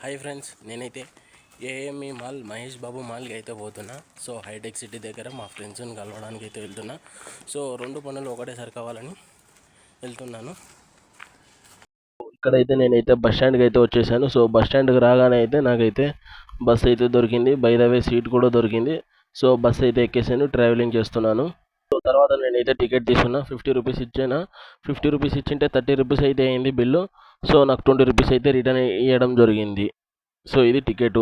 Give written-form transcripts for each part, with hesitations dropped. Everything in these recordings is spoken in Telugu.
హాయ్ ఫ్రెండ్స్, నేనైతే ఏఎంఈ మాల్ మహేష్ బాబు మాల్కి అయితే పోతున్నా. సో హైటెక్ సిటీ దగ్గర మా ఫ్రెండ్స్ని కలవడానికి అయితే వెళ్తున్నా. సో రెండు పనులు ఒకటేసారి కావాలని వెళ్తున్నాను. ఇక్కడైతే నేనైతే బస్ స్టాండ్కి అయితే వచ్చేసాను. సో బస్ స్టాండ్కి రాగానే అయితే నాకైతే బస్ అయితే దొరికింది. బై ద వే సీట్ కూడా దొరికింది. సో బస్ అయితే ఎక్కేసాను, ట్రావెలింగ్ చేస్తున్నాను. సో తర్వాత నేనైతే టికెట్ తీసుకున్నా. 50 రూపీస్ ఇచ్చాను. 50 రూపీస్ ఇచ్చింటే 30 రూపీస్ అయితే అయింది బిల్లు. సో నాకు 20 రూపీస్ అయితే రిటర్న్ ఇవ్వడం జరిగింది. సో ఇది టికెట్.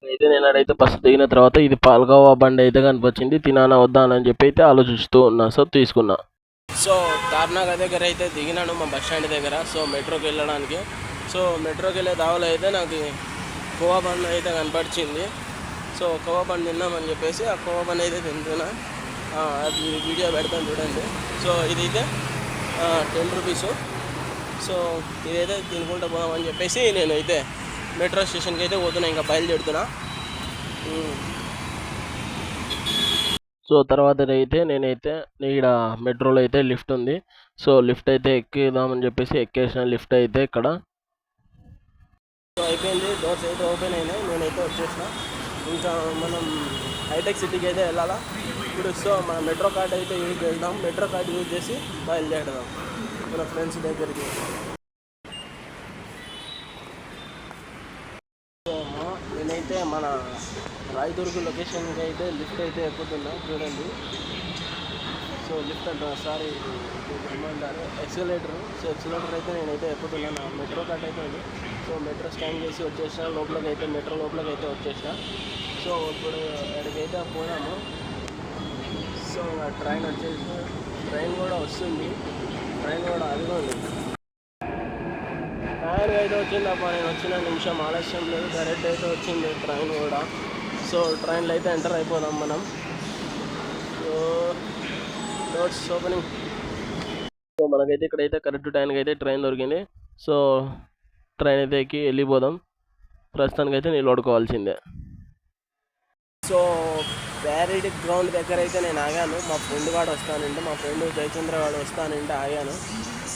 అయితే నేను అడైతే బస్సు దిగిన తర్వాత ఇది పాల్గోవా బండి అయితే కనిపించింది. తినానా వద్దా అని చెప్పి అయితే ఆలోచిస్తూ ఉన్నా. సో తీసుకున్నా. సో తార్నాక దగ్గర అయితే దిగినాను మా బస్ స్టాండ్ దగ్గర. సో మెట్రోకి వెళ్ళడానికి. సో మెట్రోకి వెళ్ళే దావలో అయితే నాకు కోవా బండి అయితే కనపడిచింది. సో కోవా బండి తిన్నామని చెప్పేసి ఆ కోవా బండి అయితే తింటున్నా. అది వీడియో పెడతాను చూడండి. సో ఇదైతే 10 రూపీసు. సో ఇదైతే తినుకుంటూ పోదామని చెప్పేసి నేనైతే మెట్రో స్టేషన్కి అయితే పోతున్నా. ఇంకా బయలుదేరుతున్నా. సో తర్వాత అయితే నేనైతే ఈడ మెట్రోలో అయితే లిఫ్ట్ ఉంది. సో లిఫ్ట్ అయితే ఎక్కిద్దామని చెప్పేసి ఎక్కేసిన లిఫ్ట్ అయితే ఇక్కడ. సో అయిపోయింది, డోర్స్ అయితే ఓపెన్ అయినాయి. నేనైతే వచ్చేసిన. ఇంకా మనం హైటెక్ సిటీకి అయితే వెళ్ళాలా ఇప్పుడు. సో మన మెట్రో కార్డ్ అయితే యూజ్ చేద్దాం. మెట్రో కార్డ్ యూజ్ చేసి బయలుదేరదాం మన ఫ్రెండ్స్ దగ్గరికి. సో నేనైతే మన రాయదుర్గ్ లొకేషన్కి అయితే లిఫ్ట్ అయితే ఎక్కుతున్నా చూడండి. సో లిఫ్ట్ అంటారు, సారీ ఏమంటారు, ఎక్సలేటర్. సో ఎక్సలేటర్ అయితే నేనైతే ఎక్కుతున్నా. నా మెట్రో కార్డ్ అయితే ఉంది. సో మెట్రో స్కాన్ చేసి వచ్చేసిన లోపలికి అయితే, మెట్రో లోపలికి అయితే వచ్చేసిన. సో ఇప్పుడు ఎక్కడికైతే పోయాము. సో ట్రైన్ వచ్చేసి, ట్రైన్ కూడా వస్తుంది. ట్రైన్ కూడా అదిగోండి టైర్గా అయితే వచ్చింది. అబ్బా నేను వచ్చిన నిమిషం ఆలస్యం లేదు, డైరెక్ట్ అయితే వచ్చింది ట్రైన్ కూడా. సో ట్రైన్లో అయితే ఎంటర్ అయిపోదాం మనం. So doors opening. సో మనకైతే ఇక్కడైతే కరెక్ట్ టైంకి అయితే ట్రైన్ దొరికింది. సో ట్రైన్ అయితే ఎక్కి వెళ్ళిపోదాం. ప్రస్తుతానికి అయితే నిలబడుకోవాల్సిందే. సో ప్యారేడ్ గ్రౌండ్ దగ్గర అయితే నేను ఆగాను. మా ఫ్రెండ్ వాడు వస్తానంటే, మా ఫ్రెండ్ జయచంద్ర వాడు వస్తానంటే ఆగాను.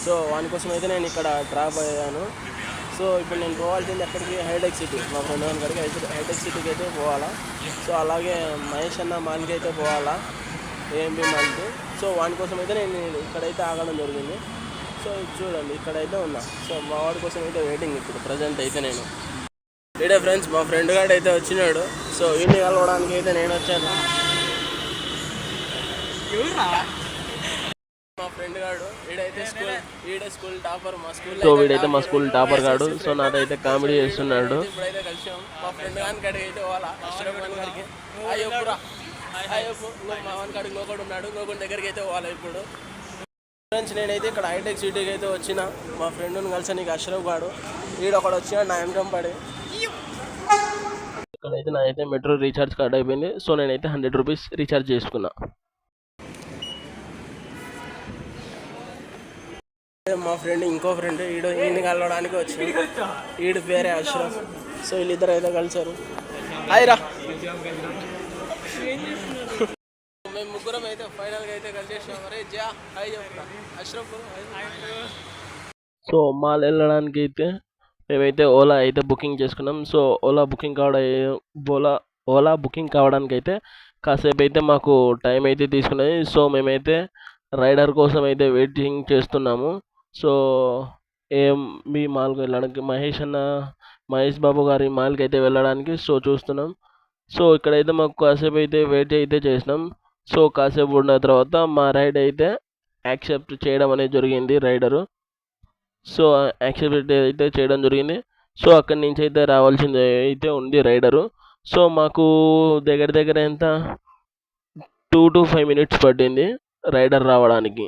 సో వాని కోసం అయితే నేను ఇక్కడ డ్రాప్ అయ్యాను. సో ఇప్పుడు నేను పోవాల్సింది ఎక్కడికి, హైటెక్ సిటీ. మా ఫ్రెండ్ వాని కాడికి హైటెక్ సిటీకి అయితే పోవాలా. సో అలాగే మహేష్ అన్న మాల్కి అయితే పోవాలా, ఏఎంబి మాల్కి. సో వాని కోసం అయితే నేను ఇక్కడైతే ఆగడం జరిగింది. సో చూడండి ఇక్కడైతే ఉన్నా. సో మా వాడి కోసం అయితే వెయిటింగ్ ఇప్పుడు ప్రజెంట్ అయితే నేను. ఇడే ఫ్రెండ్స్, మా ఫ్రెండ్ గాడు అయితే వచ్చినాడు. సో వీడిని కలవడానికి అయితే నేను వచ్చాను. మా ఫ్రెండ్ గాడు ఈడే స్కూల్ టాపర్ మా స్కూల్. సో వీడైతే మా స్కూల్ టాపర్ గాడు. సో నాదైతే కామెడీ చేస్తున్నాడు. ఇప్పుడైతే కలిసాం. మా ఫ్రెండ్ గాని కాడికి అయితే పోవాలా, అష్రఫ్ ఖాన్ గారికి. అయ్యోపురా అయ్యోపు మా వాని కాడికి లోకడు ఉన్నాడు. లోకడి దగ్గరికి అయితే పోవాలి ఇప్పుడు. ఫ్రెండ్స్ నేనైతే ఇక్కడ హైటెక్ సిటీకి అయితే వచ్చిన. మా ఫ్రెండ్ని కలిసి నీకు అష్రఫ్ గాడు ఈడొకడు వచ్చినాడు నా వెనకం పడి. ఇక్కడైతే నాదైతే మెట్రో రీఛార్జ్ కార్డ్ అయిపోయింది. సో నేనైతే 100 రూపీస్ రీఛార్జ్ చేసుకున్నా. మా ఫ్రెండ్ ఇంకో ఫ్రెండ్ ఈయన కలవడానికి వచ్చింది. ఈడు పేరే అష్రఫ్. సో వీళ్ళిద్దరు అయితే కలిసారు. హాయ్ రా. మేము ముగ్గురం అయితే ఫైనల్గా అయితే కలిసేసాం. అరే జా హాయ్ చెప్తా అష్రఫ్. సో మాల్ వెళ్ళడానికి అయితే మేమైతే ఓలా అయితే బుకింగ్ చేసుకున్నాం. సో ఓలా బుకింగ్ కావడానికి అయితే కాసేపు అయితే మాకు టైం అయితే తీసుకున్నది. సో మేమైతే రైడర్ కోసం అయితే వెయిటింగ్ చేస్తున్నాము. సో మీ మాల్కి వెళ్ళడానికి, మహేష్ బాబు గారి మాల్కి అయితే వెళ్ళడానికి సో చూస్తున్నాం. సో ఇక్కడైతే మాకు కాసేపు అయితే వెయిట్ అయితే చేసినాం. సో కాసేపు ఉన్న తర్వాత మా రైడ్ అయితే యాక్సెప్ట్ చేయడం అనేది జరిగింది రైడరు. సో యాక్సెప్ట్ అయితే చేయడం జరిగింది. సో అక్కడి నుంచి అయితే రావాల్సింది అయితే ఉంది రైడరు. సో మాకు దగ్గర ఎంత 2 to 5 minutes పట్టింది రైడర్ రావడానికి.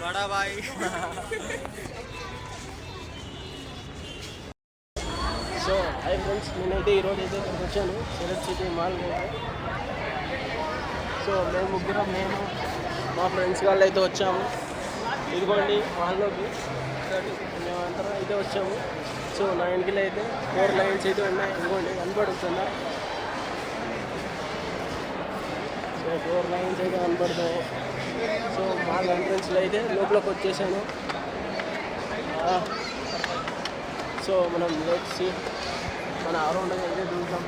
बड़ा भाई. సో హై ఫ్రెండ్స్, నేనైతే ఈరోజు అయితే ఇక్కడికి వచ్చాను హైటెక్ సిటీ మాల్కి అయితే. సో మేము ముగ్గురం, నేను మా ఫ్రెండ్స్ వాళ్ళు అయితే వచ్చాము. ఇదిగోండి మాల్లోకి మేమంతా అయితే వచ్చాము. సో సో నా వెనకలో అయితే 4 లైన్స్ అయితే ఉన్నాయి. ఇదిగోండి కనపడుతుందా? సో 4 లైన్స్ అయితే కనపడుతున్నాయి. సో మాల్ ఎంట్రన్స్లో అయితే లోపలికి వచ్చేసాను. సో మనం లెట్స్ మన అరౌండ్ అయితే చూద్దాం.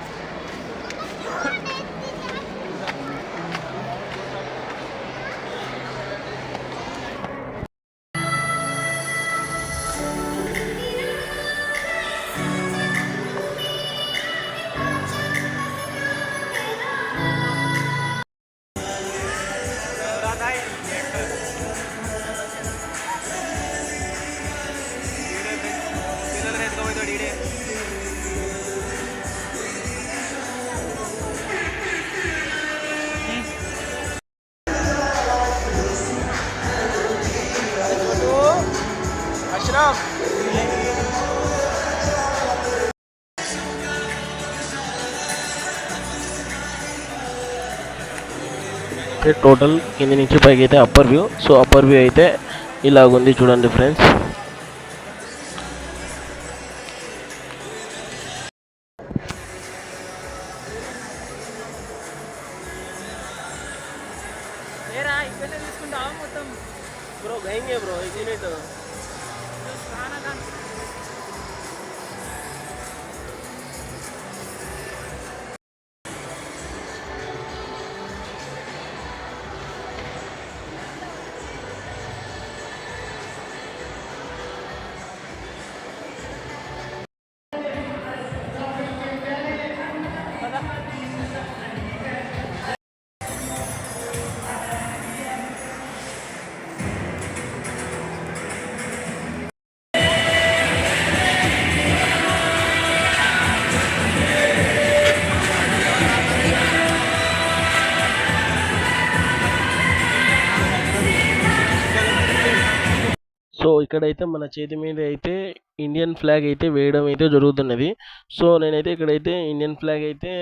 అష్రఫ్ టోటల్ కింద నుంచి పైకి అయితే upper view. So upper view అయితే ఇలాగుంది చూడండి ఫ్రెండ్స్. బ్రో గయింగే బ్రో ఇజీనేట్ సో ఇక్కడైతే మన చేతి మీద అయితే ఇండియన్ ఫ్లాగ్ అయితే వేయడం అయితే జరుగుతున్నది. సో నేనైతే ఇక్కడైతే ఇండియన్ ఫ్లాగ్ అయితే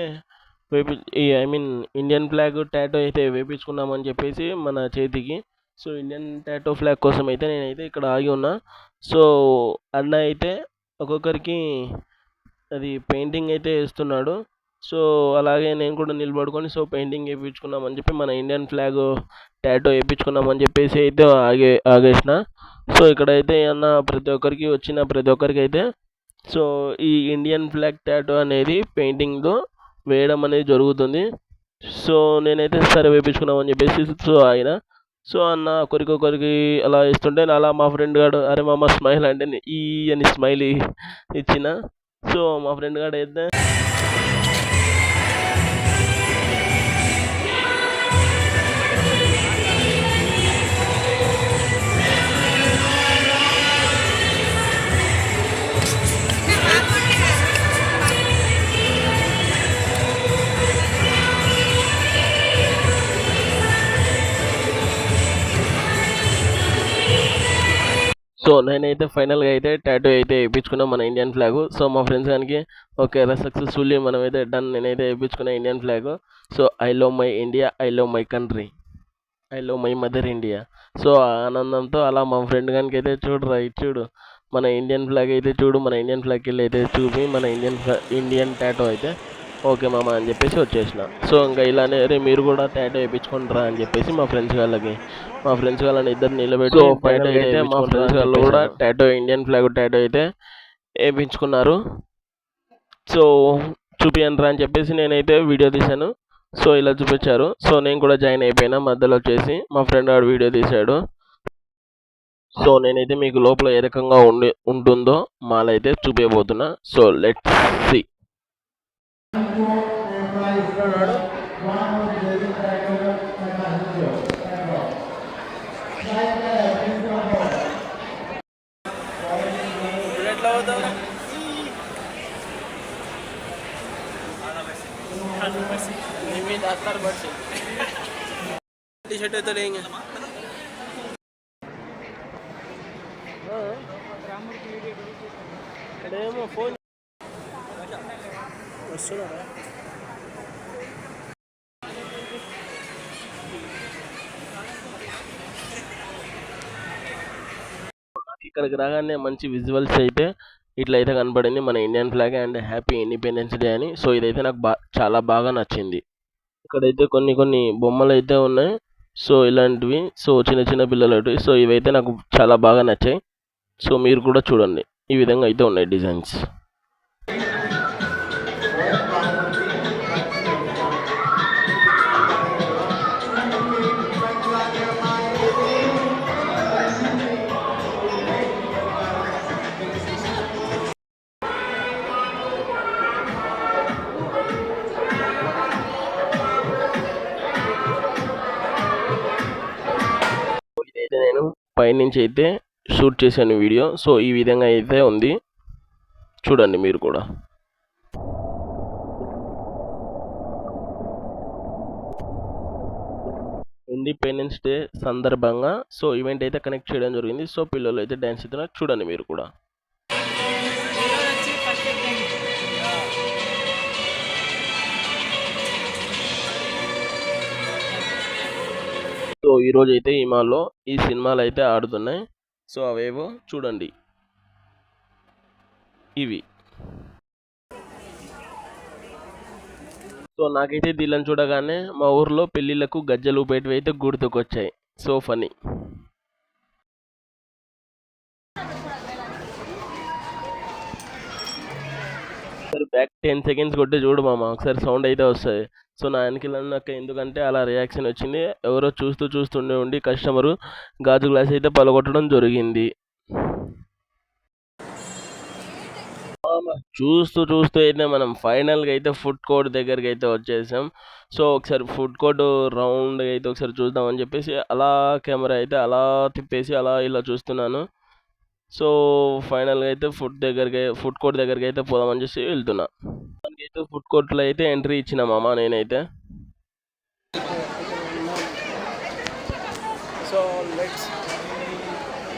ఇండియన్ ఫ్లాగ్ టాటో అయితే వేపించుకున్నామని చెప్పేసి మన చేతికి. సో ఇండియన్ టాటో ఫ్లాగ్ కోసం అయితే నేనైతే ఇక్కడ ఆగి ఉన్నా. సో అన్న అయితే ఒక్కొక్కరికి అది పెయింటింగ్ అయితే వేస్తున్నాడు. సో అలాగే నేను కూడా నిలబడుకొని సో పెయింటింగ్ వేయించుకున్నామని చెప్పి మన ఇండియన్ ఫ్లాగ్ టాటో వేయించుకున్నామని చెప్పేసి అయితే ఆగేసిన. సో ఇక్కడైతే అన్న ప్రతి ఒక్కరికి అయితే సో ఈ ఇండియన్ ఫ్లాగ్ టాటో అనేది పెయింటింగ్తో వేయడం అనేది జరుగుతుంది. సో నేనైతే సరే వేయించుకున్నామని చెప్పేసి సో ఆయన సో అన్న ఒకరికి అలా ఇస్తుంటే అలా మా ఫ్రెండ్ గాడు అరే మామ స్మైల్ అంటే ఈ అని స్మైల్ ఇచ్చిన. సో మా ఫ్రెండ్ గాడు అయితే సో నేనైతే ఫైనల్గా అయితే టాటూ అయితే వేయించుకున్నాం మన ఇండియన్ ఫ్లాగ్. సో మా ఫ్రెండ్స్ దానికి ఓకే సక్సెస్ఫుల్లీ మనమైతే డన్. నేనైతే వేయించుకున్నా Indian flag. So I love my India, I love my country, I love my mother India. So ఆనందంతో అలా మా ఫ్రెండ్ గానికి అయితే చూడు మన ఇండియన్ ఫ్లాగ్ అయితే చూడు, మన ఇండియన్ ఫ్లాగ్కి వెళ్ళి అయితే చూపి మన ఇండియన్ టాటో అయితే ఓకే మామ అని చెప్పేసి వచ్చేసిన. సో ఇంకా ఇలానే రే మీరు కూడా టాటో వేయించుకుంటారా అని చెప్పేసి మా ఫ్రెండ్స్ వాళ్ళని ఇద్దరు నిలబెట్టి టాటో అయితే మా ఫ్రెండ్స్ వాళ్ళు కూడా టాటో ఇండియన్ ఫ్లాగ్ టాటో అయితే వేయించుకున్నారు. సో చూపియండిరా అని చెప్పేసి నేనైతే వీడియో తీశాను. సో ఇలా చూపించారు. సో నేను కూడా జాయిన్ అయిపోయినా మధ్యలో వచ్చేసి మా ఫ్రెండ్ వాడు వీడియో తీశాడు. సో నేనైతే మీకు లోపల ఏ రకంగా ఉంటుందో మాల్ అయితే చూపించబోతున్నా. So let's see. T shirt तो लेंगे. ఇక్కడేమో ఫోన్ వస్తున్నారా? ఇక్కడికి రాగానే మంచి విజువల్స్ అయితే ఇట్లయితే కనపడింది మన Indian flag and happy independence day అని. సో ఇదైతే నాకు చాలా బాగా నచ్చింది. ఇక్కడైతే కొన్ని కొన్ని బొమ్మలు అయితే ఉన్నాయి. సో ఇలాంటివి సో చిన్న చిన్న పిల్లలవి. సో ఇవైతే నాకు చాలా బాగా నచ్చాయి. సో మీరు కూడా చూడండి, ఈ విధంగా అయితే ఉన్నాయి డిజైన్స్. ఇదైతే నేను పైనుంచి అయితే షూట్ చేశాను వీడియో. సో ఈ విధంగా అయితే ఉంది, చూడండి మీరు కూడా. ఇండిపెండెన్స్ డే సందర్భంగా సో ఈవెంట్ అయితే కనెక్ట్ చేయడం జరిగింది. సో పిల్లలు అయితే డ్యాన్స్ ఇస్తున్నారు, చూడండి మీరు కూడా. సో ఈరోజు అయితే ఈ మాల్లో ఈ సినిమాలు అయితే ఆడుతున్నాయి. సో అవేవో చూడండి, ఇవి. సో నాకైతే దీళ్ళని చూడగానే మా ఊర్లో పెళ్ళిళ్ళకు గజ్జలు ఊపేటివి అయితే గుర్తుకొచ్చాయి. So funny. ఒకసారి బ్యాక్ 10 సెకండ్స్ కొట్టి చూడు మామ, ఒకసారి సౌండ్ అయితే వస్తుంది. సో నా వెనకాల ఎందుకంటే అలా రియాక్షన్ వచ్చింది. ఎవరో చూస్తుండే ఉండి కస్టమరు గాజు గ్లాస్ అయితే పలగొట్టడం జరిగింది. చూస్తూ అయితే మనం ఫైనల్గా అయితే ఫుడ్ కోర్ట్ దగ్గరికి అయితే వచ్చేసాం. సో ఒకసారి ఫుడ్ కోర్ట్ రౌండ్ అయితే ఒకసారి చూద్దామని చెప్పేసి అలా కెమెరా అయితే అలా తిప్పేసి అలా ఇలా చూస్తున్నాను. సో ఫైనల్గా అయితే ఫుడ్ కోర్ట్ దగ్గరికి అయితే పోదామని చెప్పి వెళ్తున్నా. దానికైతే ఫుడ్ కోర్ట్లో అయితే ఎంట్రీ ఇచ్చిన మామ నేనైతే. సో లెట్స్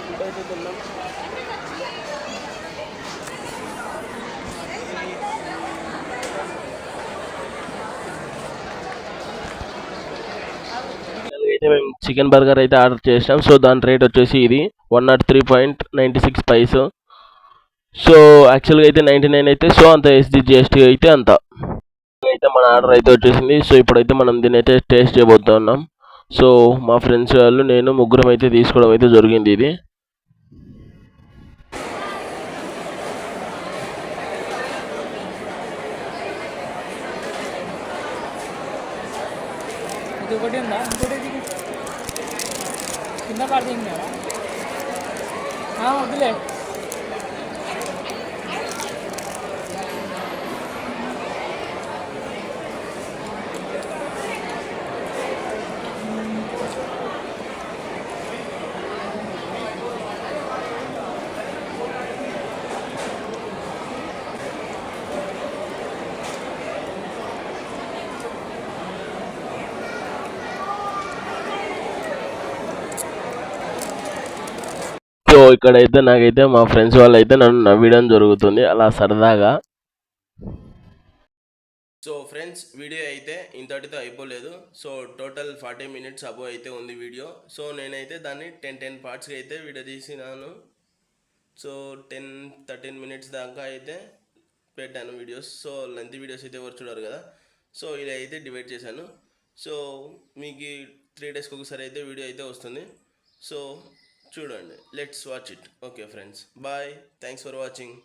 ఫుడ్ అయితే తిన్నాం. అయితే మేము చికెన్ బర్గర్ అయితే ఆర్డర్ చేసాం. సో దాని రేట్ వచ్చేసి ఇది 103.96 పైస్. సో యాక్చువల్గా అయితే 99 అయితే. సో అంత SGST అయితే అంత అయితే మన ఆర్డర్ అయితే వచ్చేసింది. సో ఇప్పుడైతే మనం దీన్ని అయితే టేస్ట్ చేయబోతున్నాం. సో మా ఫ్రెండ్స్ వాళ్ళు నేను ముగ్గురం అయితే తీసుకోవడం అయితే జరిగింది ఇది. ఒకటి ఉందా ఇంకోటి కింద పడుతుంది వద్దులే. సో ఇక్కడైతే నాకైతే మా ఫ్రెండ్స్ వాళ్ళు అయితే నన్ను నవ్వడం జరుగుతుంది అలా సరదాగా. సో ఫ్రెండ్స్, వీడియో అయితే ఇంతటితో అయిపోలేదు. సో టోటల్ 40 మినిట్స్ అబో అయితే ఉంది వీడియో. సో నేనైతే దాన్ని 10 పార్ట్స్గా అయితే వీడియో తీసినాను. సో 10-13 మినిట్స్ దాకా అయితే పెట్టాను వీడియోస్. సో లెంత్ వీడియోస్ అయితే ఎవరు చూడరు కదా. సో ఇలా అయితే డివైడ్ చేశాను. సో మీకు 3 డేస్కి ఒకసారి అయితే వీడియో అయితే వస్తుంది. సో చూడండి, let's watch it. Okay friends, bye, thanks for watching.